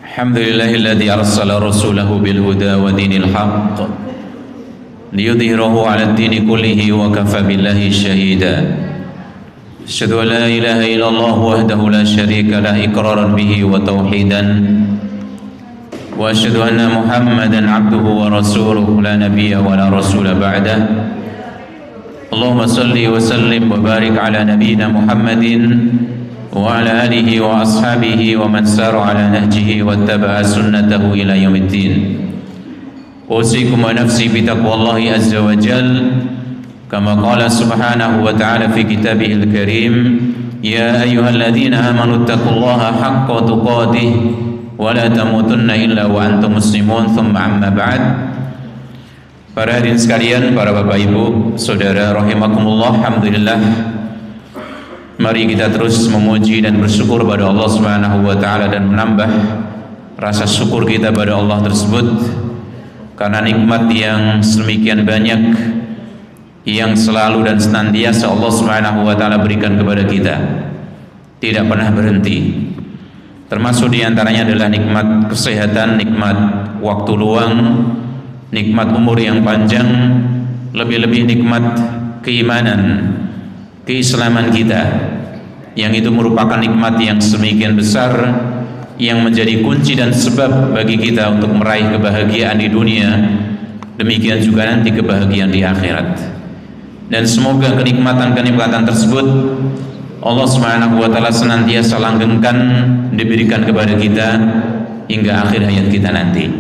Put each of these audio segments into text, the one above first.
Alhamdulillahilladzi arsala rasulahu bil huda wa dinil haqq liyudhhirahu 'ala ad-dini kullihi wa kafa billahi shahida. Asyhadu an la ilaha illallah wahdahu la syarika lah iqraran bihi wa tauhidan wa asyhadu anna Muhammadan 'abduhu wa rasuluhu la nabiyya wa la rasula ba'dah. Allahumma salli wa sallim wa barik ala nabiyyina Muhammadin wa ala alihi wa ashabihi wa man sara ala nahjihi wa taba'a sunnatahu ila yaumiddin. Usikum wa nafsi bi taqwallahi azza wa jal kama qala subhanahu wa ta'ala fi kitabihil karim, ya ayyuhalladzina amanu taqullaha haqqa tuqatih wa la tamutunna illa wa antum muslimun. Thumma amma ba'd. Para hadirin sekalian, para bapak ibu, saudara rahimakumullah, alhamdulillah, mari kita terus memuji dan bersyukur pada Allah Subhanahu wa taala dan menambah rasa syukur kita pada Allah tersebut karena nikmat yang sedemikian banyak yang selalu dan senantiasa Allah Subhanahu wa taala berikan kepada kita, tidak pernah berhenti. Termasuk diantaranya adalah nikmat kesehatan, nikmat waktu luang, nikmat umur yang panjang, lebih-lebih nikmat keimanan, keislaman kita, yang itu merupakan nikmat yang sedemikian besar yang menjadi kunci dan sebab bagi kita untuk meraih kebahagiaan di dunia, demikian juga nanti kebahagiaan di akhirat. Dan semoga kenikmatan-kenikmatan tersebut Allah Subhanahu wa taala senantiasa langgengkan diberikan kepada kita hingga akhir hayat kita nanti.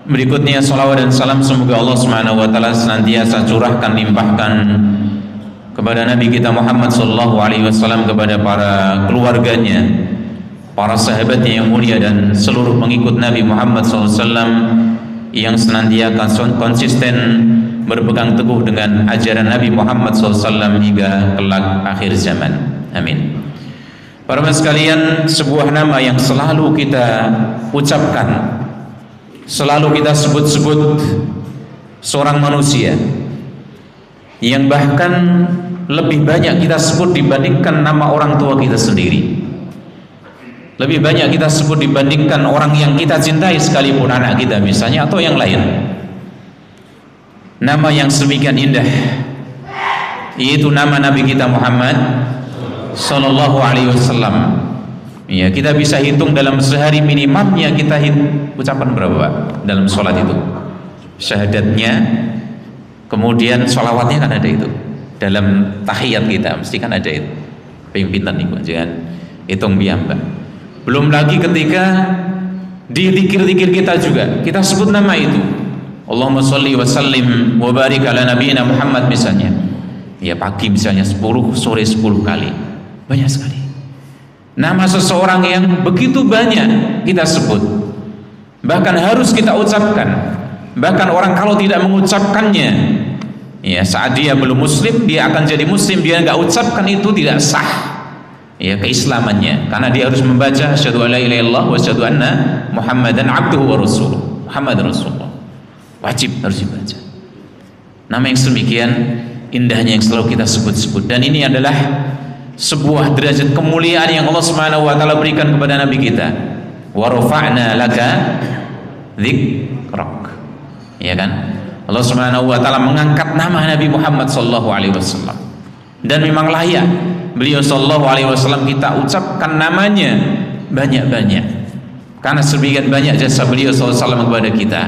Berikutnya salawat dan salam semoga Allah Subhanahu wa taala senantiasa curahkan, limpahkan kepada Nabi kita Muhammad sallallahu alaihi wasallam, kepada para keluarganya, para sahabatnya yang mulia, dan seluruh pengikut Nabi Muhammad sallallahu alaihi wasallam yang senantiasa konsisten berpegang teguh dengan ajaran Nabi Muhammad sallallahu alaihi wasallam hingga kelak akhir zaman. Amin. Para jemaah sekalian, sebuah nama yang selalu kita ucapkan, selalu kita sebut-sebut, seorang manusia yang bahkan lebih banyak kita sebut dibandingkan nama orang tua kita sendiri, lebih banyak kita sebut dibandingkan orang yang kita cintai sekalipun, anak kita misalnya atau yang lain. Nama yang sedemikian indah, yaitu nama Nabi kita Muhammad sallallahu alaihi wasallam. Ya, kita bisa hitung dalam sehari minimalnya kita ucapan berapa dalam sholat itu, syahadatnya, kemudian sholawatnya kan ada itu, dalam tahiyat kita mesti kan ada itu. Pinten niku jangan hitung piyambak. Belum lagi ketika di zikir-zikir kita juga kita sebut nama itu. Allahumma sholli wa sallim wa barik ala nabiyyina Muhammad misalnya. Ya, pagi misalnya 10, sore 10 kali. Banyak sekali nama seseorang yang begitu banyak kita sebut, bahkan harus kita ucapkan. Bahkan orang kalau tidak mengucapkannya, ya, saat dia belum muslim, dia akan jadi muslim, dia nggak ucapkan itu tidak sah, ya, keislamannya, karena dia harus membaca asyhadu alla ilaha illallah wa asyhadu anna Muhammadan 'abduhu wa rasuluh. Muhammad Rasulullah wajib harus dibaca. Nama yang sedemikian indahnya yang selalu kita sebut-sebut, dan ini adalah sebuah derajat kemuliaan yang Allah Subhanahu wa taala berikan kepada Nabi kita. Wa rafa'na laka dzikrak. Ya kan? Allah Subhanahu wa taala mengangkat nama Nabi Muhammad sallallahu alaihi wasallam. Dan memang layak beliau sallallahu alaihi wasallam kita ucapkan namanya banyak-banyak. Karena sedemikian banyak jasa beliau sallallahu alaihi wasallam kepada kita,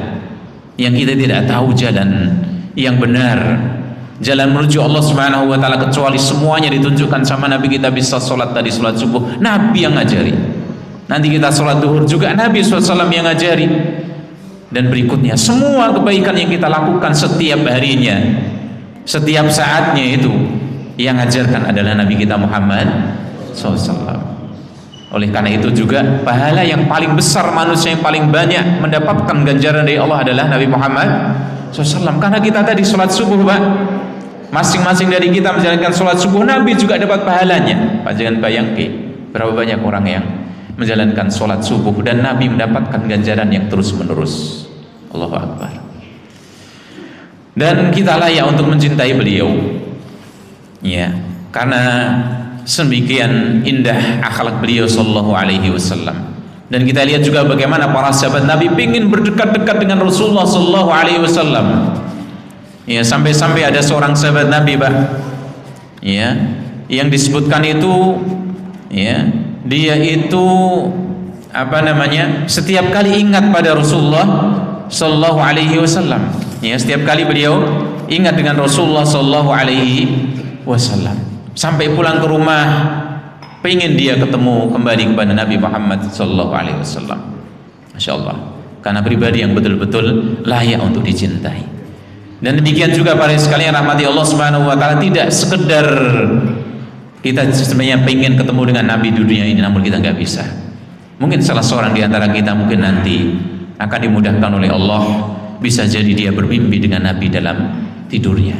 yang kita tidak tahu jalan yang benar, jalan menuju Allah Subhanahu wa taala, kecuali semuanya ditunjukkan sama Nabi kita. Bisa sholat tadi, sholat subuh, Nabi yang ngajari. Nanti kita sholat duhur juga Nabi SAW yang ngajari. Dan berikutnya semua kebaikan yang kita lakukan setiap harinya, setiap saatnya, itu yang ngajarkan adalah Nabi kita Muhammad SAW. Oleh karena itu juga pahala yang paling besar, manusia yang paling banyak mendapatkan ganjaran dari Allah adalah Nabi Muhammad SAW. Karena kita tadi sholat subuh, Pak, masing-masing dari kita menjalankan sholat subuh, Nabi juga dapat pahalanya. Pak, jangan bayangkan berapa banyak orang yang menjalankan sholat subuh dan Nabi mendapatkan ganjaran yang terus menerus. Allahu Akbar. Dan kita layak untuk mencintai beliau, ya, karena sedemikian indah akhlak beliau sallallahu alaihi wasallam. Dan kita lihat juga bagaimana para sahabat Nabi ingin berdekat-dekat dengan Rasulullah sallallahu alaihi wasallam. Ya, sampai-sampai ada seorang sahabat Nabi, Pak, ya, yang disebutkan itu, ya, dia itu setiap kali ingat pada Rasulullah sallallahu alaihi wasallam. Ya, setiap kali beliau ingat dengan Rasulullah sallallahu alaihi wasallam. Sampai pulang ke rumah pengen dia ketemu kembali kepada Nabi Muhammad sallallahu alaihi wasallam. Masya Allah, karena pribadi yang betul-betul layak untuk dicintai. Dan demikian juga para sekalian rahmati Allah Subhanahu wa taala, tidak sekedar kita sebenarnya pengen ketemu dengan Nabi di dunia ini, namun kita nggak bisa. Mungkin salah seorang di antara kita mungkin nanti akan dimudahkan oleh Allah, bisa jadi dia bermimpi dengan Nabi dalam tidurnya,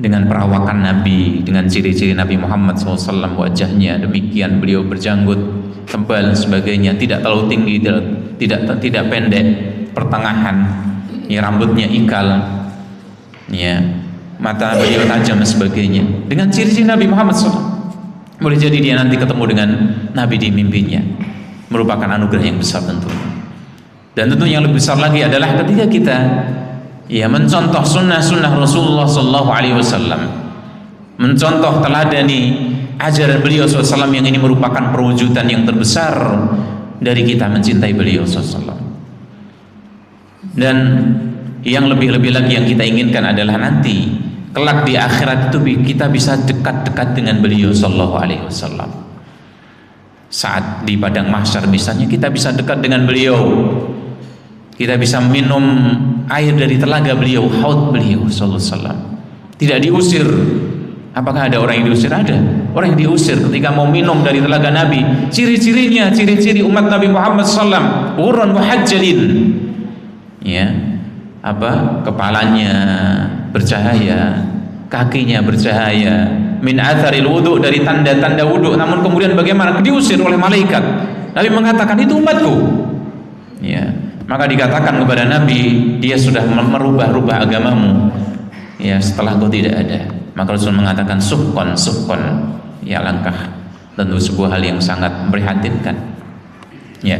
dengan perawakan Nabi, dengan ciri-ciri Nabi Muhammad SAW, wajahnya demikian, beliau berjanggut tebal sebagainya, tidak terlalu tinggi, tidak pendek, pertengahan, ya, rambutnya ikal, ya, mata beliau tajam dan sebagainya, dengan ciri-ciri Nabi Muhammad SAW. Boleh jadi dia nanti ketemu dengan Nabi di mimpinya, merupakan anugerah yang besar tentunya. Dan tentu yang lebih besar lagi adalah ketika kita, ya, mencontoh sunnah-sunnah Rasulullah sallallahu alaihi wasallam, mencontoh teladani ajaran beliau SAW, yang ini merupakan perwujudan yang terbesar dari kita mencintai beliau SAW. Dan yang lebih-lebih lagi yang kita inginkan adalah nanti kelak di akhirat itu kita bisa dekat-dekat dengan beliau sallallahu alaihi wasallam. Saat di padang mahsyar misalnya, kita bisa dekat dengan beliau, kita bisa minum air dari telaga beliau, haud beliau sallallahu alaihi wasallam. Tidak diusir. Apakah ada orang yang diusir? Ada orang yang diusir ketika mau minum dari telaga Nabi. Ciri-cirinya, ciri-ciri umat Nabi Muhammad SAW, ghurran muhajjalin, ya, kepalanya bercahaya, kakinya bercahaya, min atharil wudu, dari tanda-tanda wudu. Namun kemudian bagaimana? Diusir oleh malaikat. Nabi mengatakan, itu umatku, ya. Maka dikatakan kepada Nabi, dia sudah merubah-rubah agamamu, ya, setelah kau tidak ada. Maka Rasul mengatakan, suhkon, ya, langkah. Tentu sebuah hal yang sangat memprihatinkan, ya.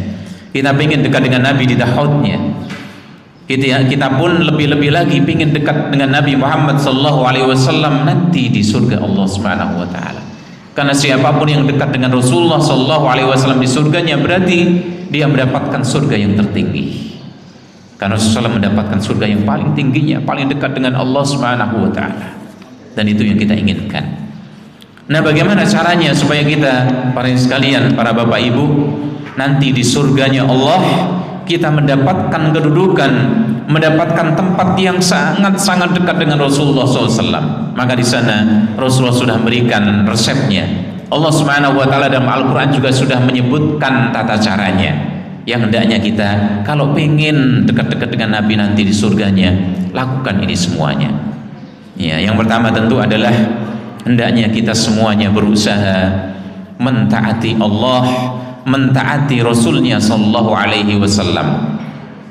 Kita ingin dekat dengan Nabi di haudnya. Kita pun lebih-lebih lagi ingin dekat dengan Nabi Muhammad SAW nanti di surga Allah Subhanahu wa taala. Karena siapapun yang dekat dengan Rasulullah SAW di surganya, berarti dia mendapatkan surga yang tertinggi. Karena Rasulullah mendapatkan surga yang paling tingginya, paling dekat dengan Allah Subhanahu wa taala. Dan itu yang kita inginkan. Nah, bagaimana caranya supaya kita, para sekalian, para bapak ibu, nanti di surganya Allah kita mendapatkan kedudukan, mendapatkan tempat yang sangat-sangat dekat dengan Rasulullah SAW. Maka di sana Rasulullah sudah memberikan resepnya. Allah Subhanahu wa taala dalam Al-Qur'an juga sudah menyebutkan tata caranya, yang hendaknya kita kalau pengen dekat-dekat dengan Nabi nanti di surganya, lakukan ini semuanya. Ya, yang pertama tentu adalah hendaknya kita semuanya berusaha mentaati Allah, mentaati Rasulnya sallallahu alaihi wasallam.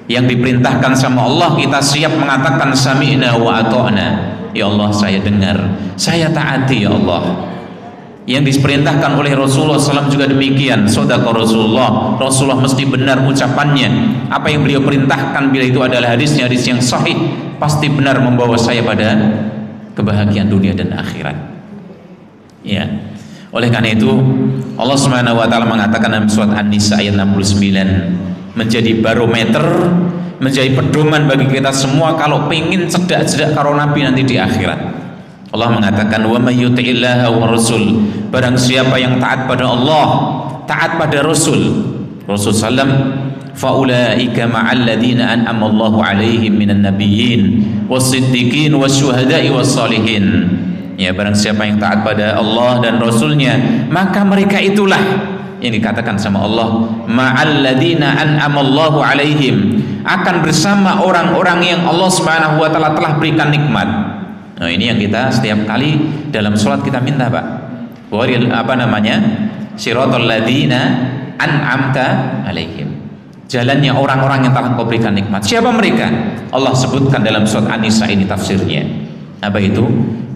Yang diperintahkan sama Allah, kita siap mengatakan sami'na wa ata'na. Ya Allah, saya dengar, saya taati ya Allah. Yang diperintahkan oleh Rasulullah SAW juga demikian. Sadaqa Rasulullah, Rasulullah mesti benar ucapannya. Apa yang beliau perintahkan, bila itu adalah hadisnya, hadis yang sahih, pasti benar membawa saya pada kebahagiaan dunia dan akhirat, ya. Oleh karena itu Allah Subhanahu wa taala mengatakan dalam surat An-Nisa ayat 69, menjadi barometer, menjadi pedoman bagi kita semua kalau pengen cedak-cedak karo Nabi nanti di akhirat. Allah mengatakan, wa may yuti'illaha wa rasul, barang siapa yang taat pada Allah, taat pada Rasul sallam, fa ulaika ma'al ladzina an'ama Allahu 'alaihim minan nabiyyin was-siddiqin wasyuhada'i was-shalihin. Ya, barang siapa yang taat pada Allah dan Rasulnya, maka mereka itulah yang dikatakan sama Allah, ma'al ladzina an'ama Allahu 'alaihim, akan bersama orang-orang yang Allah Subhanahu wa taala telah berikan nikmat. Nah, ini yang kita setiap kali dalam sholat kita minta, Pak. Siratal ladzina an'amta 'alaihim, jalannya orang-orang yang telah Kau berikan nikmat. Siapa mereka? Allah sebutkan dalam surat An-Nisa ini tafsirnya. Apa itu?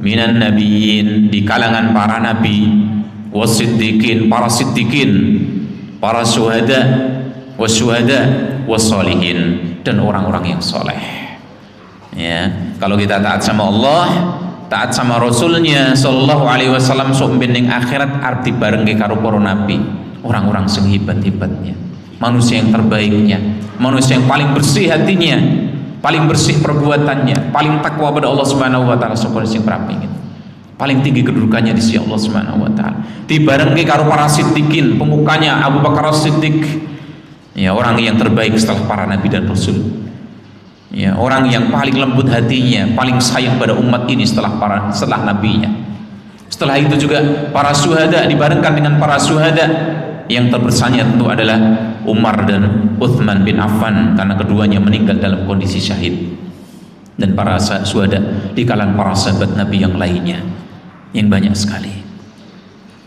Minan nabiyyin, di kalangan para nabi, wasiddiqin, para siddiqin, para syuhada, wasyuhada, wassalihin, dan orang-orang yang soleh. Ya, kalau kita taat sama Allah, taat sama Rasulnya Sallallahu Alaihi Wasallam, sok bening akhirat arti bareng ke karo para nabi, orang-orang sing hebat-hebatnya, manusia yang terbaiknya, manusia yang paling bersih hatinya, paling bersih perbuatannya, paling takwa pada Allah Subhanahu Wa Taala, sok sing prapingin, paling tinggi kedudukannya di sisi Allah Subhanahu Wa Taala, dibarengke karo para siddiqin, pemukanya Abu Bakar As-Siddiq, ya, orang yang terbaik setelah para nabi dan rasul. Ya, orang yang paling lembut hatinya, paling sayang pada umat ini setelah nabinya. Setelah itu juga para syuhada, dibarengkan dengan para syuhada yang terbesarnya tentu adalah Umar dan Uthman bin Affan, karena keduanya meninggal dalam kondisi syahid. Dan para syuhada di kalangan para sahabat Nabi yang lainnya yang banyak sekali.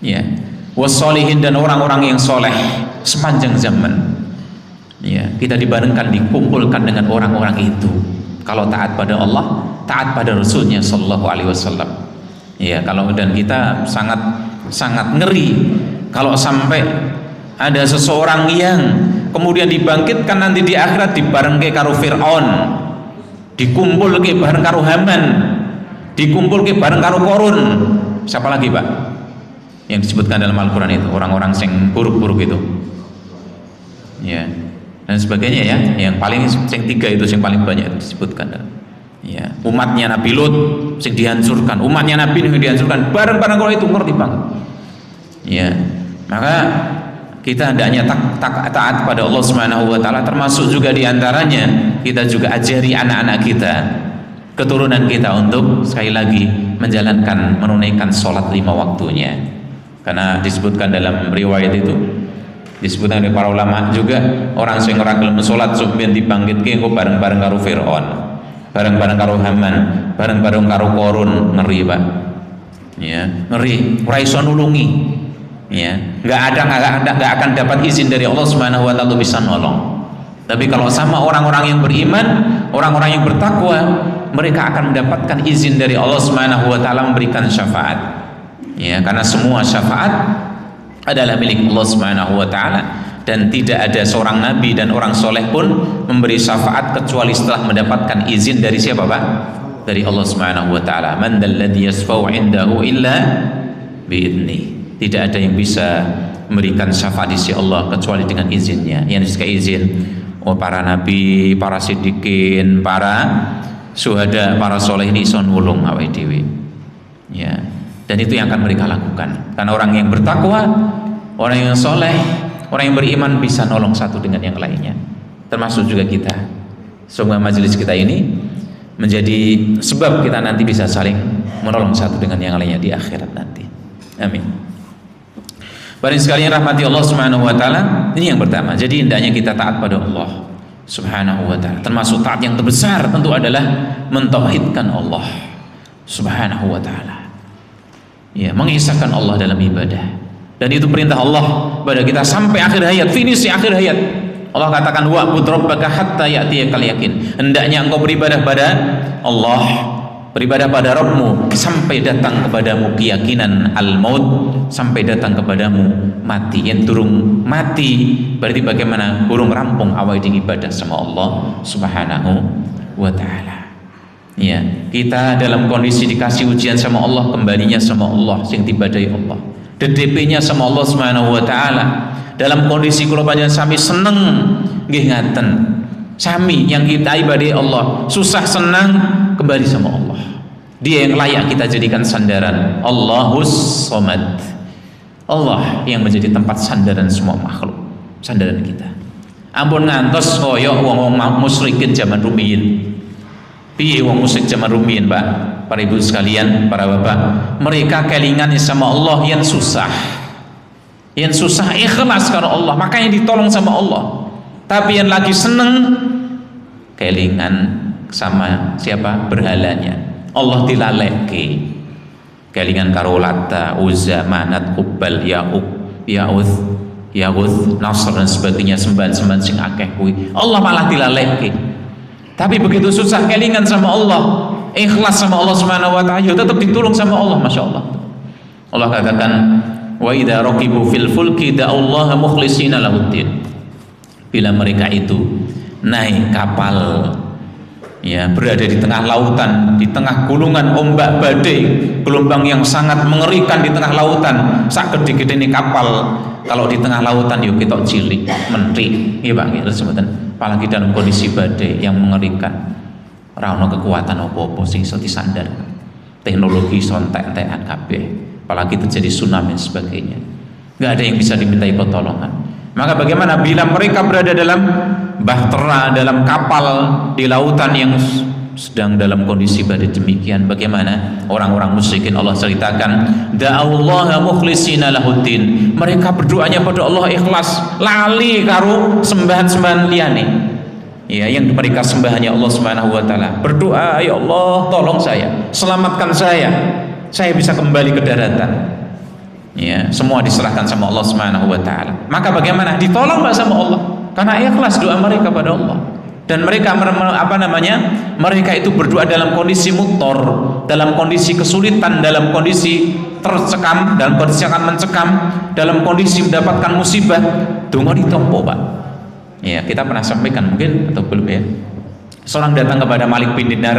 Ya, wassalihin, dan orang-orang yang soleh sepanjang zaman. Ya, kita dibarengkan, dikumpulkan dengan orang-orang itu. Kalau taat pada Allah, taat pada Rasulnya Sallallahu Alaihi Wasallam. Ya, kalau, dan kita sangat ngeri kalau sampai ada seseorang yang kemudian dibangkitkan nanti di akhirat dibarengke karo Fir'aun, dikumpulke bareng karo Haman, dikumpulke bareng karo Korun. Siapa lagi, Pak, yang disebutkan dalam Al-Quran itu, orang-orang sing buruk-buruk itu, ya, dan sebagainya, ya, yang paling sing tiga itu sing paling banyak itu disebutkan. Ya, umatnya Nabi Lut sing dihancurkan, umatnya Nabi Nuh dihancurkan, bareng-bareng kalau itu, ngerti banget. Ya, maka kita hendaknya taat pada Allah Subhanahu Wa Taala, termasuk juga diantaranya kita juga ajari anak-anak kita, keturunan kita, untuk sekali lagi menunaikan sholat 5 waktunya, karena disebutkan dalam riwayat itu, disebutkan oleh para ulama juga, orang sing ora gelem salat sampeyan dibangkitke engko bareng-bareng karo Firaun, bareng-bareng karo Haman, bareng-bareng karo Korun. Ngeri, Pak. Ya, ngeri, ora iso nulungi. Ya, enggak akan dapat izin dari Allah Subhanahu Wa Taala bisa nolong. Tapi kalau sama orang-orang yang beriman, orang-orang yang bertakwa, mereka akan mendapatkan izin dari Allah Subhanahu Wa Taala memberikan syafaat. Ya, karena semua syafaat adalah milik Allah Subhanahu Wa Taala, dan tidak ada seorang nabi dan orang soleh pun memberi syafaat kecuali setelah mendapatkan izin dari siapa, Pak? Dari Allah Subhanahu Wa Taala. Man dzalladzi yashfa'u 'indahu illa bi'idnih. Tidak ada yang bisa memberikan syafaat di sisi Allah kecuali dengan izinnya. Yang dikasih izin para nabi, para siddiqin, para syuhada, para soleh ini iso nulung awake dhewe. Ya. Dan itu yang akan mereka lakukan, karena orang yang bertakwa, orang yang soleh, orang yang beriman bisa nolong satu dengan yang lainnya, termasuk juga kita. Semoga majelis kita ini menjadi sebab kita nanti bisa saling menolong satu dengan yang lainnya di akhirat nanti. Amin. Bapak sekalian rahmati Allah Subhanahu Wa Taala, ini yang pertama. Jadi hendaknya kita taat pada Allah Subhanahu Wa Taala. Termasuk taat yang terbesar tentu adalah mentauhidkan Allah Subhanahu Wa Taala. Ya, mengisahkan Allah dalam ibadah, dan itu perintah Allah pada kita sampai akhir hayat, finish di akhir hayat. Allah katakan, wa'bud rabbaka hatta ya'tiyakal yakin. Hendaknya engkau beribadah pada Allah, beribadah pada Rabbmu sampai datang kepadamu keyakinan al-maut, sampai datang kepadamu mati. Yang durung mati berarti bagaimana? Burung rampung awal di ibadah sama Allah Subhanahu Wa Taala. Ya, kita dalam kondisi dikasih ujian sama Allah, kembalinya sama Allah, sing dibadai Allah, DDP-nya sama Allah Subhanahu Wa Taala. Dalam kondisi kula panjenengan sami seneng nggih ngaten, sami yang kita ibadai Allah, susah senang kembali sama Allah. Dia yang layak kita jadikan sandaran. Allahus Somad, Allah yang menjadi tempat sandaran semua makhluk, sandaran kita. Ampun ngantos koyok wong musyrikin zaman rumiyin. Piye wong musyrik zaman rumiyin, Pak? Para ibu sekalian, para bapak, mereka kelingan sama Allah yang susah ikhlas karena Allah, makanya ditolong sama Allah. Tapi yang lagi seneng kelingan sama siapa? Berhalanya. Allah dilaleke, kelingan karo Lata, Uzza, Manat, Hubbal, Ya'uth, Nasr dan sebagainya, sembahan-sembahan sing akeh kuwi. Allah malah dilaleke. Tapi begitu susah kelingan sama Allah, ikhlas sama Allah Subhanahu Wa Taala, tetap ditolong sama Allah. Masya Allah. Allah katakan, wa idza raqibu fil fulki da'allaha mukhlishina lahuddin. Bila mereka itu naik kapal, ya, berada di tengah lautan, di tengah gulungan ombak badai, gelombang yang sangat mengerikan di tengah lautan, sak gede-gede ini kapal, kalau di tengah lautan yuk kita cilik, menteri, ya Pak, gitu sebutan. Apalagi dalam kondisi badai yang mengerikan, ora ono kekuatan apa-apa sing iso disandar. Teknologi sontek-entekan kabeh, apalagi terjadi tsunami dan sebagainya. Enggak ada yang bisa dimintai pertolongan. Maka bagaimana bila mereka berada dalam bahtera, dalam kapal di lautan yang sedang dalam kondisi badai demikian, bagaimana orang-orang musyrikin Allah ceritakan, da'allaha mukhlishina lahuddin. Mereka berdoanya pada Allah ikhlas, lali karo sembahan-sembahan liyane. Ya, yang mereka sembahnya Allah Subhanahu wa taala. Berdoa, ya Allah, tolong saya, selamatkan saya bisa kembali ke daratan. Ya, semua diserahkan sama Allah Subhanahu wa taala. Maka bagaimana? Ditolong Pak sama Allah karena ikhlas doa mereka pada Allah. Dan mereka mereka itu berdoa dalam kondisi muttor, dalam kondisi kesulitan, dalam kondisi tercekam, dalam kondisi akan mencekam, dalam kondisi mendapatkan musibah, donga ditampa, Pak. Ya, kita pernah sampaikan mungkin atau belum ya. Seorang datang kepada Malik bin Dinar.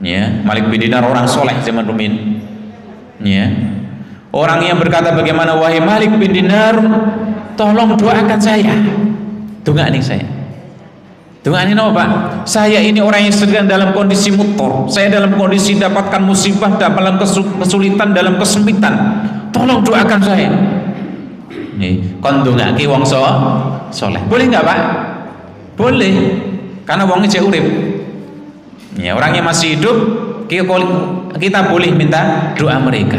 Ya, Malik bin Dinar orang soleh zaman Rumin. Ya. Orang yang berkata, bagaimana wahai Malik bin Dinar, tolong doakan saya. Dongani saya. Dongani apa, Pak? Saya ini orang yang sedang dalam kondisi mutor. Saya dalam kondisi dapatkan musibah, dalam kesulitan, dalam kesempitan. Tolong doakan saya. Nih, kon dongake wong soleh. Boleh nggak, Pak? Boleh. Karena wongnya jek urip. Ya, orangnya masih hidup, kita boleh minta doa mereka.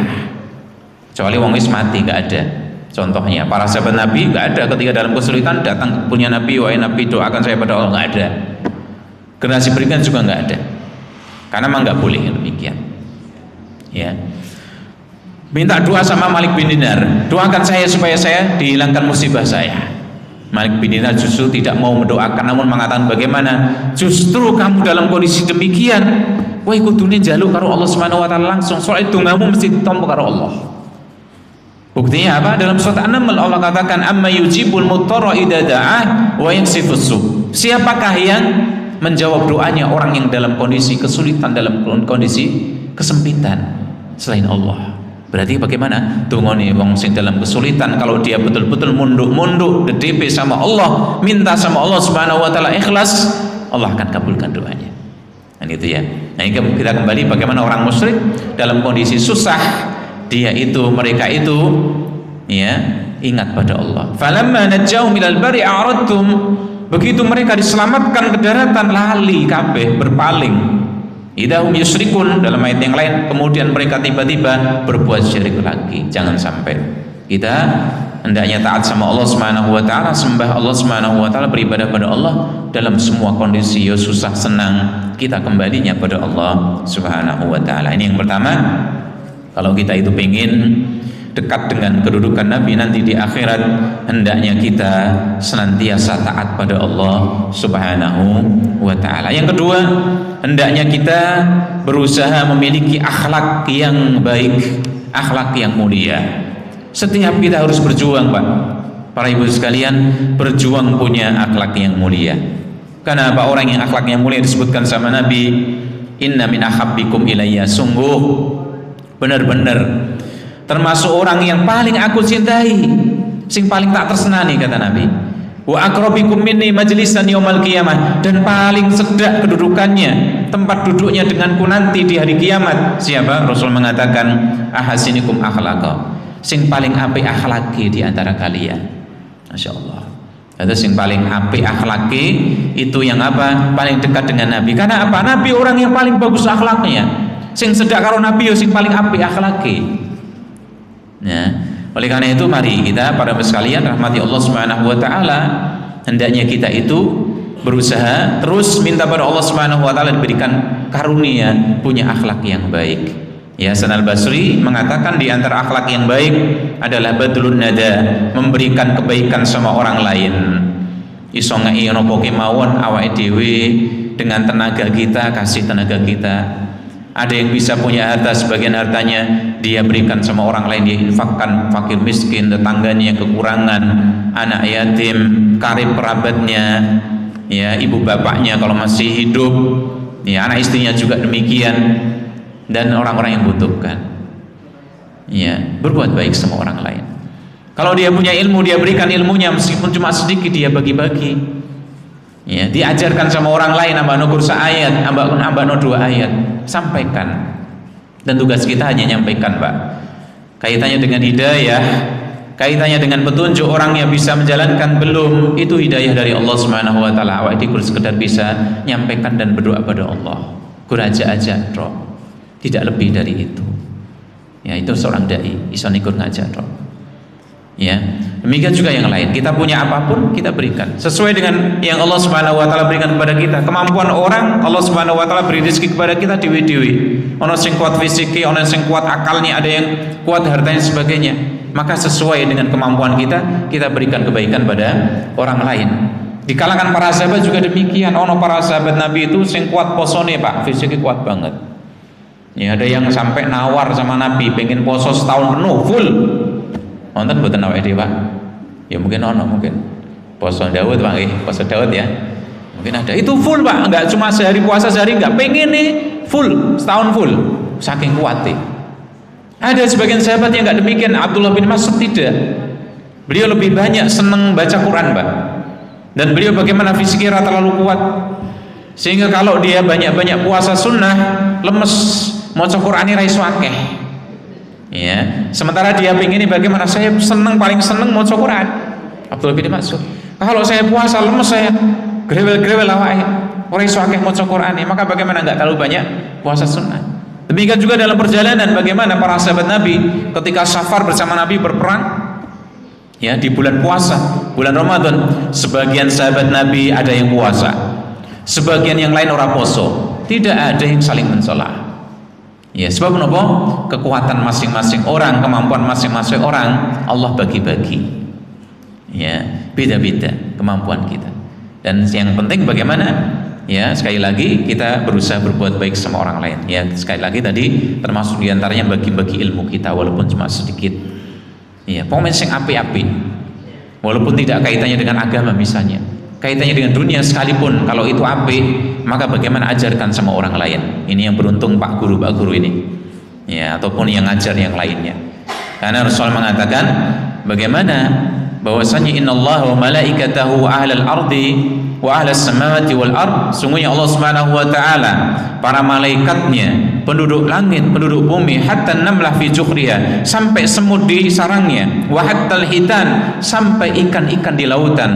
Kecuali wong wis mati, nggak ada. Contohnya para sahabat Nabi nggak ada, ketika dalam kesulitan datang punya Nabi, wahai Nabi doakan saya pada Allah, nggak ada. Generasi berikutnya juga nggak ada, karena memang nggak boleh demikian. Ya, minta doa sama Malik bin Dinar, doakan saya supaya saya dihilangkan musibah saya. Malik bin Dinar justru tidak mau mendoakan, namun mengatakan, bagaimana justru kamu dalam kondisi demikian, wah kudune jaluk karo Allah Subhanahu wa taala langsung, soalnya dongamu mesti ditampa karo Allah. Buktinya apa? Dalam surat An-Naml Allah katakan, amma yujibul muttarra idza da'ah wa yaksifus su. Siapakah yang menjawab doanya orang yang dalam kondisi kesulitan, dalam kondisi kesempitan selain Allah? Berarti bagaimana? Dongane wong sing dalam kesulitan, kalau dia betul-betul munduk DP sama Allah, minta sama Allah Subhanahu wa taala ikhlas, Allah akan kabulkan doanya. Dan itu ya. Nah, kita kembali bagaimana orang musyrik dalam kondisi susah, mereka itu ya ingat pada Allah. Falamma najjahum ilal bari a'radtum, begitu mereka diselamatkan ke daratan lali kabeh, berpaling. Idahum yusyrikun, dalam ayat yang lain, kemudian mereka tiba-tiba berbuat syirik lagi. Jangan sampai kita hendaknya taat sama Allah Subhanahu wa taala, sembah Allah Subhanahu wa taala, beribadah pada Allah dalam semua kondisi, ya susah senang, kita kembalinya pada Allah Subhanahu wa taala. Ini yang pertama. Kalau kita itu pengen dekat dengan kedudukan Nabi nanti di akhirat, hendaknya kita senantiasa taat pada Allah Subhanahu wa taala. Yang kedua, hendaknya kita berusaha memiliki akhlak yang baik, akhlak yang mulia. Setiap kita harus berjuang, Pak. Para ibu sekalian, berjuang punya akhlak yang mulia. Karena apa? Orang yang akhlaknya mulia disebutkan sama Nabi, inna min ahabbikum ilayya, sungguh benar-benar termasuk orang yang paling aku cintai, sing paling tak tersenani, kata Nabi. Wa aqrabikum minni majlisan yaumal qiyamah, dan paling sedak kedudukannya, tempat duduknya denganku nanti di hari kiamat. Siapa? Rasul mengatakan, ahasinikum akhlaqa, sing paling apik akhlaki di antara kalian. Masya Allah. Itu sing paling apik akhlaki itu yang apa? Paling dekat dengan Nabi. Karena apa? Nabi orang yang paling bagus akhlaknya. Sing sedak karo Nabi yo sing paling apik akhlake. Ya, oleh karena itu mari kita para sekalian rahmati Allah Subhanahu wa taala, hendaknya kita itu berusaha terus minta pada Allah Subhanahu wa taala diberikan karunia punya akhlak yang baik. Ya, Hasan Al-Basri mengatakan di antara akhlak yang baik adalah badlun nada, memberikan kebaikan sama orang lain. Iso ngei napa kemawon awake dhewe dengan tenaga kita, kasih tenaga kita. Ada yang bisa punya harta, sebagian hartanya dia berikan sama orang lain, dia infakkan fakir miskin, tetangganya yang kekurangan, anak yatim, karib kerabatnya, ya ibu bapaknya kalau masih hidup, ya anak istrinya juga demikian, dan orang-orang yang butuhkan. Ya, berbuat baik sama orang lain. Kalau dia punya ilmu, dia berikan ilmunya meskipun cuma sedikit, dia bagi-bagi. Ya, diajarkan sama orang lain, ambakno kursa ayat, ambakno 2 ayat, sampaikan. Dan tugas kita hanya nyampaikan, Pak. Kaitannya dengan hidayah, kaitannya dengan petunjuk orang yang bisa menjalankan, belum, itu hidayah dari Allah Subhanahu wa taala. Awak itu sekedar bisa nyampaikan dan berdoa pada Allah. Kuraja aja, Bro. Tidak lebih dari itu. Ya, itu seorang dai, iso nikur ngajak, Bro. Ya, demikian juga yang lain. Kita punya apapun kita berikan sesuai dengan yang Allah Subhanahu wa taala berikan kepada kita. Kemampuan orang Allah Subhanahu wa taala beri rezeki kepada kita dewi-dewi. Ono sing kuat fisiki, ono sing kuat akalnya, ada yang kuat hartanya sebagainya. Maka sesuai dengan kemampuan kita berikan kebaikan pada orang lain. Di kalangan para sahabat juga demikian. Ono para sahabat Nabi itu sing kuat posone, Pak, fisiknya kuat banget. Ya, ada yang sampai nawar sama Nabi pengen poso setahun penuh full. Nonton buatan awake dhewe, Pak. Ya mungkin mungkin poso Daud, Pak, poso Daud ya. Mungkin ada. Itu full, Pak. Enggak cuma sehari puasa sehari, enggak, pengen nih full, setahun full. Saking kuatnya. Ada sebagian sahabat yang enggak demikian. Abdullah bin Mas'ud tidak. Beliau lebih banyak senang baca Quran, Pak. Dan beliau bagaimana fisiknya terlalu kuat. Sehingga kalau dia banyak-banyak puasa sunnah, lemes, maca Qur'ane ra iso akeh. Ya, sementara dia pengen bagaimana, saya paling seneng mau Quran. Abdullah bin Mas'ud, kalau saya puasa lemes, saya grewel awake, ora iso akeh maca Quran, maka bagaimana enggak terlalu banyak puasa sunnah. Demikian juga dalam perjalanan, bagaimana para sahabat Nabi ketika safar bersama Nabi berperang, ya di bulan puasa, bulan Ramadan, sebagian sahabat Nabi ada yang puasa, sebagian yang lain ora poso, tidak ada yang saling mencelah. Ya, sebab menapa? Kekuatan masing-masing orang, kemampuan masing-masing orang Allah bagi-bagi. Ya, beda-beda kemampuan kita. Dan yang penting bagaimana? Ya, sekali lagi kita berusaha berbuat baik sama orang lain. Ya, sekali lagi tadi termasuk diantaranya bagi-bagi ilmu kita walaupun cuma sedikit. Ya, pokoknya sing api-api. Walaupun tidak kaitannya dengan agama misalnya. Kaitannya dengan dunia sekalipun, kalau itu apik, maka bagaimana ajarkan sama orang lain. Ini yang beruntung Pak Guru ini, ya, ataupun yang ngajar yang lainnya. Karena Rasul mengatakan bagaimana bahwasanya innallaha wa malaikatahu ahlal ardi wa ahlas samawati wal ard, sungguhnya Allah Subhanahu wa taala, para malaikatnya, penduduk langit, penduduk bumi, hatta namlah fi jukhriha, sampai semut di sarangnya, wa hattal hitan, sampai ikan-ikan di lautan.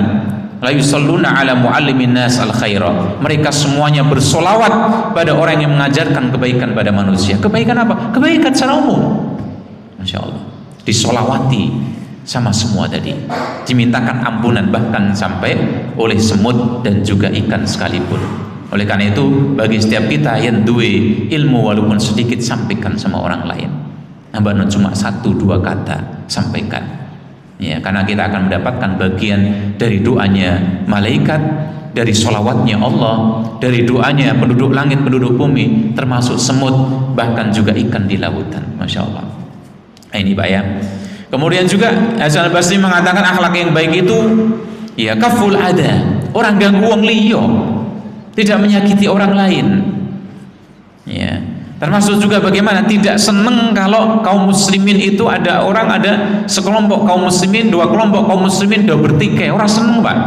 La yusalluna ala muallimin nas al khaira, mereka semuanya bersolawat pada orang yang mengajarkan kebaikan pada manusia. Kebaikan apa? Kebaikan secara umum. Masya Allah, disolawati sama semua tadi, dimintakan ampunan bahkan sampai oleh semut dan juga ikan sekalipun. Oleh karena itu bagi setiap kita yang duwe ilmu walaupun sedikit, sampaikan sama orang lain. Nambah cuma 1-2 kata, sampaikan. Ya, karena kita akan mendapatkan bagian dari doanya malaikat, dari sholawatnya Allah, dari doanya penduduk langit, penduduk bumi, termasuk semut, bahkan juga ikan di lautan. Masya Allah. Nah, ini Pak ya. Kemudian juga Hasan al-Basri mengatakan akhlak yang baik itu ya kaful ada, orang ganggu wong liya, tidak menyakiti orang lain. Ya. Termasuk juga bagaimana tidak senang kalau kaum muslimin itu ada sekelompok kaum muslimin, 2 kelompok kaum muslimin udah bertikai, orang senang, Pak.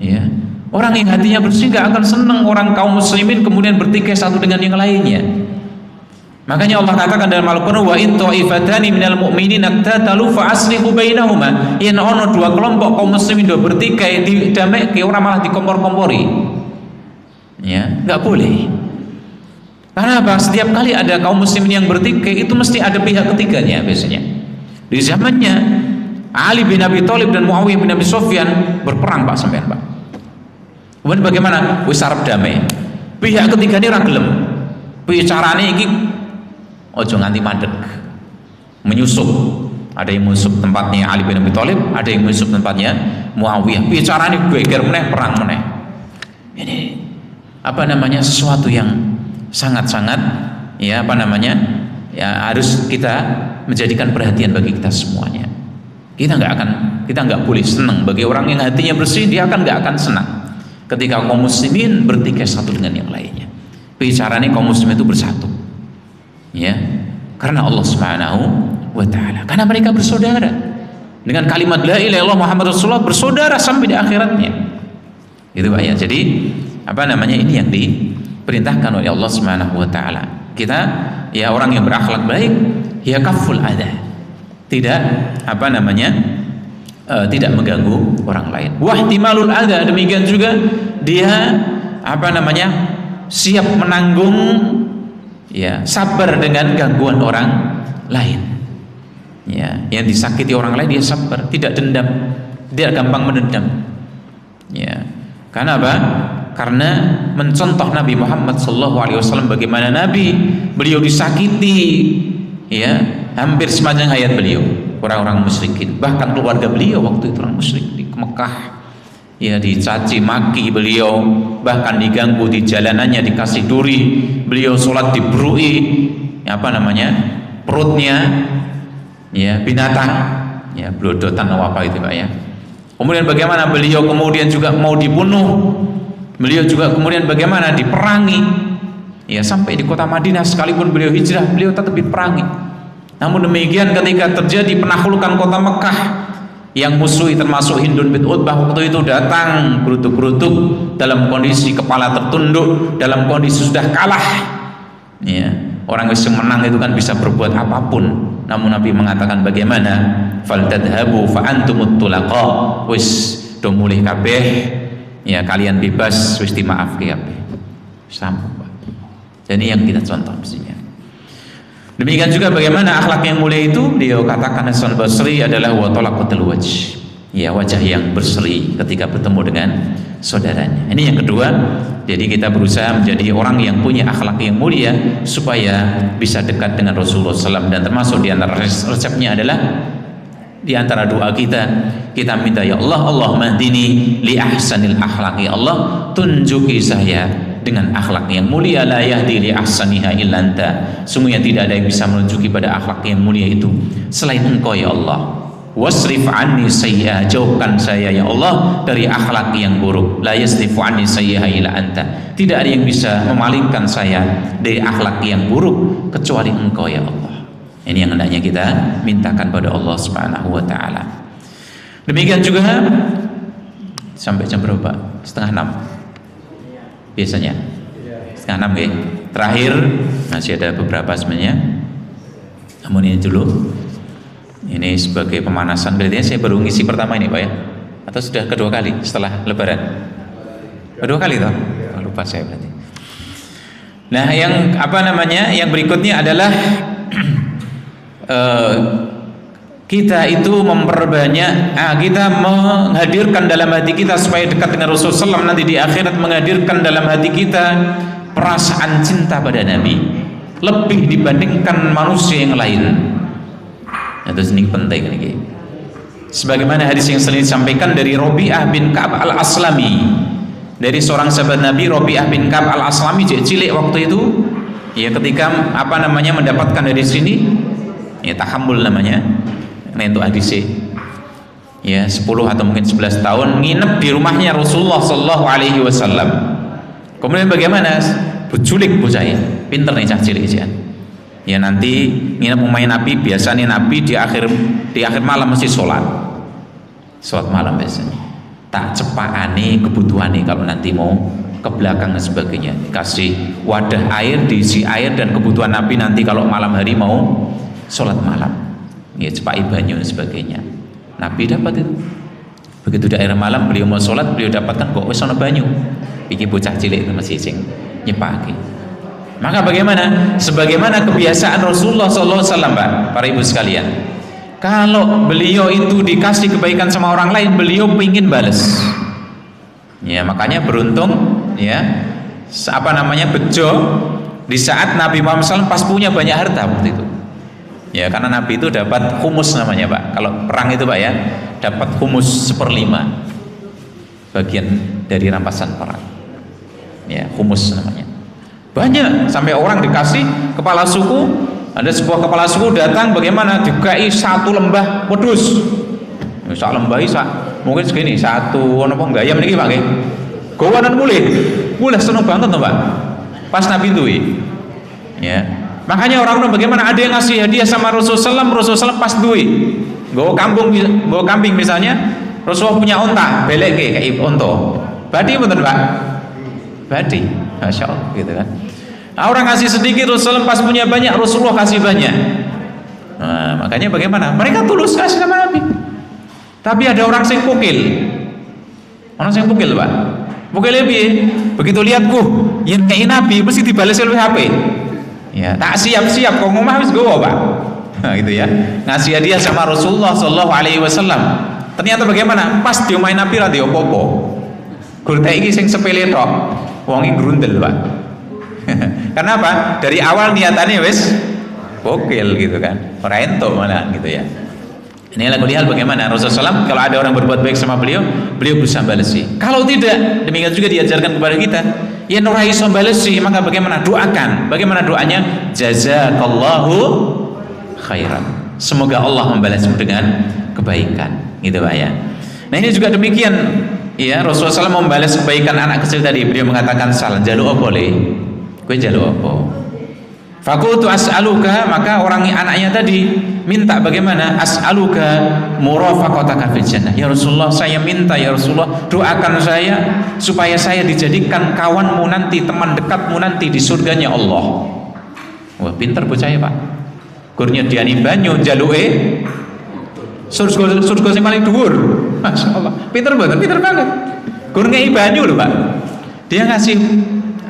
Ya. Orang yang hatinya bersih gak akan senang orang kaum muslimin kemudian bertikai satu dengan yang lainnya. Makanya Allah katakan dalam Al-Qur'an, wa in ta'ifatani minal mu'minina iqtatalu fa aslihu bainahuma. Yen ono 2 kelompok kaum muslimin udah bertikai, didamaikan, orang malah dikompor-kompori. Ya, enggak boleh. Karena apa? Setiap kali ada kaum muslimin yang bertikai, itu mesti ada pihak ketiganya biasanya. Di zamannya Ali bin Abi Thalib dan Muawiyah bin Abi Sufyan berperang, Pak, sampean, Pak. Kemudian bagaimana? Wis arep damai. Pihak ketiga ini ora gelem. Piye carane iki ojo nganti mandek. Menyusup. Ada yang menyusup tempatnya Ali bin Abi Thalib, ada yang menyusup tempatnya Muawiyah. Piye carane geger meneh, perang meneh. Ini sesuatu yang sangat-sangat ya apa namanya ya harus kita menjadikan perhatian bagi kita semuanya. Kita nggak boleh senang. Bagi orang yang hatinya bersih, dia nggak akan senang ketika kaum muslimin bertikai satu dengan yang lainnya. Bicaranya kaum muslimin itu bersatu, ya, karena Allah Subhanahu wa Ta'ala, karena mereka bersaudara dengan kalimat la ilaha illallah Muhammad Rasulullah, bersaudara sampai di akhiratnya. Itu Pak ya. Jadi apa namanya ini yang diperintahkan oleh Allah Subhanahu wa Ta'ala. Kita ya orang yang berakhlak baik, ya kaful ada, tidak apa namanya tidak mengganggu orang lain. Wahtimalul ada, demikian juga dia apa namanya siap menanggung ya, sabar dengan gangguan orang lain. Ya, yang disakiti orang lain dia sabar, tidak dendam, tidak gampang mendendam. Ya. Karena apa? Karena mencontoh Nabi Muhammad SAW, bagaimana Nabi beliau disakiti ya, hampir sepanjang hayat beliau orang-orang musyrikin, bahkan keluarga beliau waktu itu orang musyrik di Mekah ya, dicaci maki beliau, bahkan diganggu di jalanannya, dikasih duri, beliau sholat diberui apa namanya perutnya ya binatang ya, blodotan atau apa itu Pak ya. Kemudian bagaimana beliau kemudian juga mau dibunuh, beliau juga kemudian bagaimana diperangi ya, sampai di kota Madinah sekalipun beliau hijrah, beliau tetap diperangi. Namun demikian ketika terjadi penaklukan kota Mekah, yang musuh termasuk Hindun bin Utbah waktu itu datang gerutuk-gerutuk dalam kondisi kepala tertunduk, dalam kondisi sudah kalah ya. Orang yang menang itu kan bisa berbuat apapun, namun Nabi mengatakan bagaimana, faltadhabu fa antumut tulaqa, wis do mulih kabeh ya, kalian bebas, wis dimaafke kabeh. Sampun Pak. Jadi yang kita contoh mestinya. Demikian juga bagaimana akhlak yang mulia itu, beliau katakan Hasan Basri adalah wa talaqatul wajh, ya wajah yang berseri ketika bertemu dengan saudaranya. Ini yang kedua. Jadi kita berusaha menjadi orang yang punya akhlak yang mulia supaya bisa dekat dengan Rasulullah SAW. Dan termasuk di antara resepnya adalah di antara doa kita minta ya Allah, Allahumma hdini li ahsanil akhlaq, ya Allah tunjuki saya dengan akhlak yang mulia, la yahdi li ahsaniha illa anta, sungguhnya tidak ada yang bisa menunjuki pada akhlak yang mulia itu selain Engkau ya Allah. Wasrif anni sayyi'ah, jauhkan saya ya Allah dari akhlak yang buruk. La yasrifu anni sayyi'ah illa anta, tidak ada yang bisa memalingkan saya dari akhlak yang buruk kecuali Engkau ya Allah. Ini yang hendaknya kita mintakan pada Allah Subhanahu wa Ta'ala. Demikian juga sampai jam berapa? 5:30 biasanya 5:30 ya. Terakhir masih ada beberapa sebenarnya, namun ini dulu, ini sebagai pemanasan. Berarti saya baru ngisi pertama ini Pak ya, atau sudah kedua kali setelah lebaran? Kedua kali toh? Lupa saya berarti. Nah yang apa namanya, yang berikutnya adalah kita itu memperbanyak, kita menghadirkan dalam hati kita supaya dekat dengan Rasulullah SAW, nanti di akhirat menghadirkan dalam hati kita perasaan cinta pada Nabi lebih dibandingkan manusia yang lain. Itu ini penting ini. Sebagaimana hadis yang sering disampaikan dari Rabi'ah bin Ka'ab al-Aslami, dari seorang sahabat Nabi Rabi'ah bin Ka'ab al-Aslami, cilik waktu itu ya, ketika apa namanya mendapatkan dari sini ya, tahammul namanya untuk hadis ya, 10 atau mungkin 11 tahun nginep di rumahnya Rasulullah sallallahu alaihi wasallam. Kemudian bagaimana bujulik bocahnya, pinter nih cah cilik ya, nanti nginep rumah Nabi, biasanya Nabi di akhir malam mesti sholat malam biasanya, tak cepakane kebutuhannya kalau nanti mau ke belakang dan sebagainya, kasih wadah air, diisi air dan kebutuhan Nabi nanti kalau malam hari mau sholat malam ya, cepai banyu dan sebagainya. Nabi dapat itu, begitu daerah malam beliau mau sholat, beliau dapatkan kok wis ana banyu, iki bocah cilik itu masih sing nyepake. Maka bagaimana? Sebagaimana kebiasaan Rasulullah SAW Pak, para ibu sekalian, kalau beliau itu dikasih kebaikan sama orang lain, beliau ingin balas ya. Makanya beruntung ya, apa namanya, bejo di saat Nabi Muhammad SAW pas punya banyak harta waktu itu ya, karena Nabi itu dapat humus namanya Pak, kalau perang itu Pak ya, dapat humus 1/5 bagian dari rampasan perang ya, humus namanya. Banyak, sampai orang dikasih kepala suku, ada sebuah kepala suku datang bagaimana dikai satu lembah wedhus. Sak lembah mungkin segini satu apa enggak ya meniki Pak nggih. Gowanan mulih seneng banget tuh Pak. Pas Nabi duwe. Ya. Makanya orang-orang bagaimana ada yang ngasih hadiah sama Rasulullah pas duwe. Nggawa kambing misalnya, Rasulullah punya unta, beleke kayak unta. Badi bener Pak? Badi. Masya Allah gitu kan. Nah, orang kasih sedikit, Rasulullah pas punya banyak, Rasulullah kasih banyak. Nah, makanya bagaimana? Mereka tulus kasih sama Nabi. Tapi ada orang yang pukil. Orang yang pukil Pak. Pukil lebih. Begitu lihat yang kayak Nabi mesti dibalas oleh HP. Ya, tak siap-siap kok ngomong habis gowo Pak. Nah, gitu ya. Ngasih hadiah sama Rasulullah sallallahu alaihi wasallam. Ternyata bagaimana? Pas diomain Nabi ra di opo-opo. Gur iki sing sepele tok. Wonge grundel Pak. Karena apa? Dari awal niatannya wis pukil gitu kan. Ora entuk malah gitu ya. Ini lagu lihat bagaimana Rasulullah SAW kalau ada orang berbuat baik sama beliau berusaha balesi. Kalau tidak, demikian juga diajarkan kepada kita. Ya ora iso balesi, maka bagaimana? Doakan. Bagaimana doanya? Jazakallahu khairan. Semoga Allah membalasmu dengan kebaikan. Gitu Pak ya. Nah ini juga demikian. Ya Rasulullah SAW membalas kebaikan anak kecil tadi. Beliau mengatakan salah. Jaluk apa le? Kowe jaluk apa? Fakultu as'aluka, maka orang anaknya tadi minta bagaimana? As'aluka murafaqataka fil jannah. Ya Rasulullah, saya minta ya Rasulullah, doakan saya supaya saya dijadikan kawanmu nanti, teman dekatmu nanti di surganya Allah. Wah, pinter bocah ya Pak. Gurnya diani banyu jaluke surga sing paling dhuwur. Masyaallah. Pinter banget. Gur ngei banyu lho Pak. Dia ngasih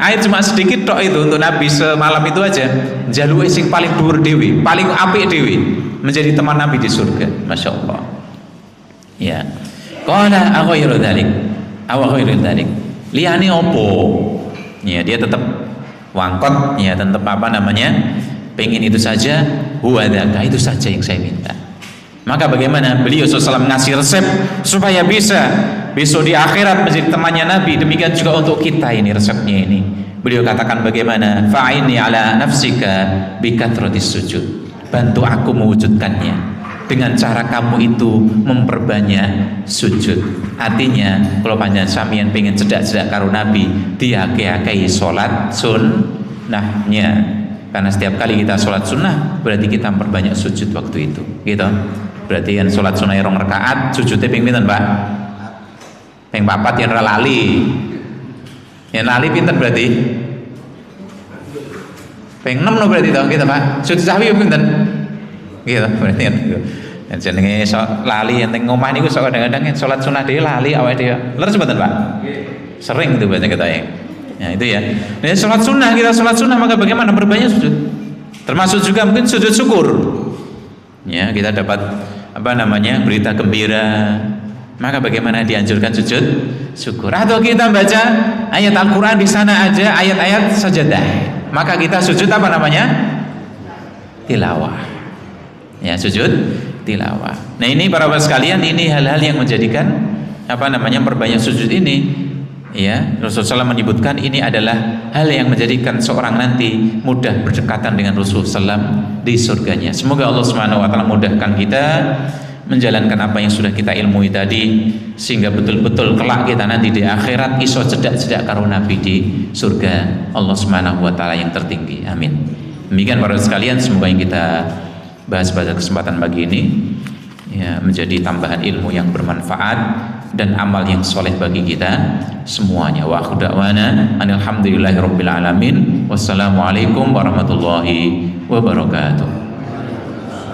air cuma sedikit tok itu untuk Nabi semalam itu aja. Jaluke sing paling dhuwur dhewe, paling apik dhewe, menjadi teman Nabi di surga. Masya Allah. Ya. Qala aghairu dzalik. Aw ghairu dzalik. Liyane opo? Ya, dia tetap wangkot, ya tetap apa namanya? Pengen itu saja, huwa dzaka, itu saja yang saya minta. Maka bagaimana beliau SAW ngasih resep supaya bisa besok di akhirat menjadi temannya Nabi. Demikian juga untuk kita ini resepnya ini. Beliau katakan bagaimana? Fa'ini ala nafsika bikathratis sujud. Bantu aku mewujudkannya dengan cara kamu itu memperbanyak sujud. Artinya kalau panjang samian pengen cedak-cedak karo Nabi, diake-akei salat sunnahnya. Karena setiap kali kita sholat sunnah berarti kita memperbanyak sujud waktu itu, gitu. Berarti yang sholat sunnah 2 rakaat sujudnya ping pinten Pak? Ping 4 yang lali. Yang lali pinten berarti? Ping 6 no berarti toh kita Pak. Sujud sahwi pinten? Gitu berarti kan. Jenenge lali enten ngomah niku sok kadang-kadang sholat sunnah dhewe lali awake dhewe. Leres mboten Pak? Sering itu biasanya kita ya. Ya itu ya. Nah, sholat sunnah maka bagaimana berbanyak sujud. Termasuk juga mungkin sujud syukur. Ya, kita dapat apa namanya berita gembira. Maka bagaimana dianjurkan sujud syukur. Atau kita baca ayat Al-Quran di sana aja ayat-ayat sajadah. Maka kita sujud apa namanya? Tilawah. Ya, sujud tilawah. Nah ini para bapak sekalian, ini hal-hal yang menjadikan apa namanya perbanyak sujud ini. Ya, Rasulullah SAW menyebutkan ini adalah hal yang menjadikan seorang nanti mudah berdekatan dengan Rasulullah SAW di surganya. Semoga Allah SWT mudahkan kita menjalankan apa yang sudah kita ilmui tadi, sehingga betul-betul kelak kita nanti di akhirat iso cedak-cedak karo Nabi di surga Allah SWT yang tertinggi. Amin. Demikian para sekalian, semoga yang kita bahas pada kesempatan pagi ini ya menjadi tambahan ilmu yang bermanfaat dan amal yang soleh bagi kita semuanya. Wa akhiru da'wana alhamdulillahirabbil alamin. Wassalamualaikum warahmatullahi wabarakatuh.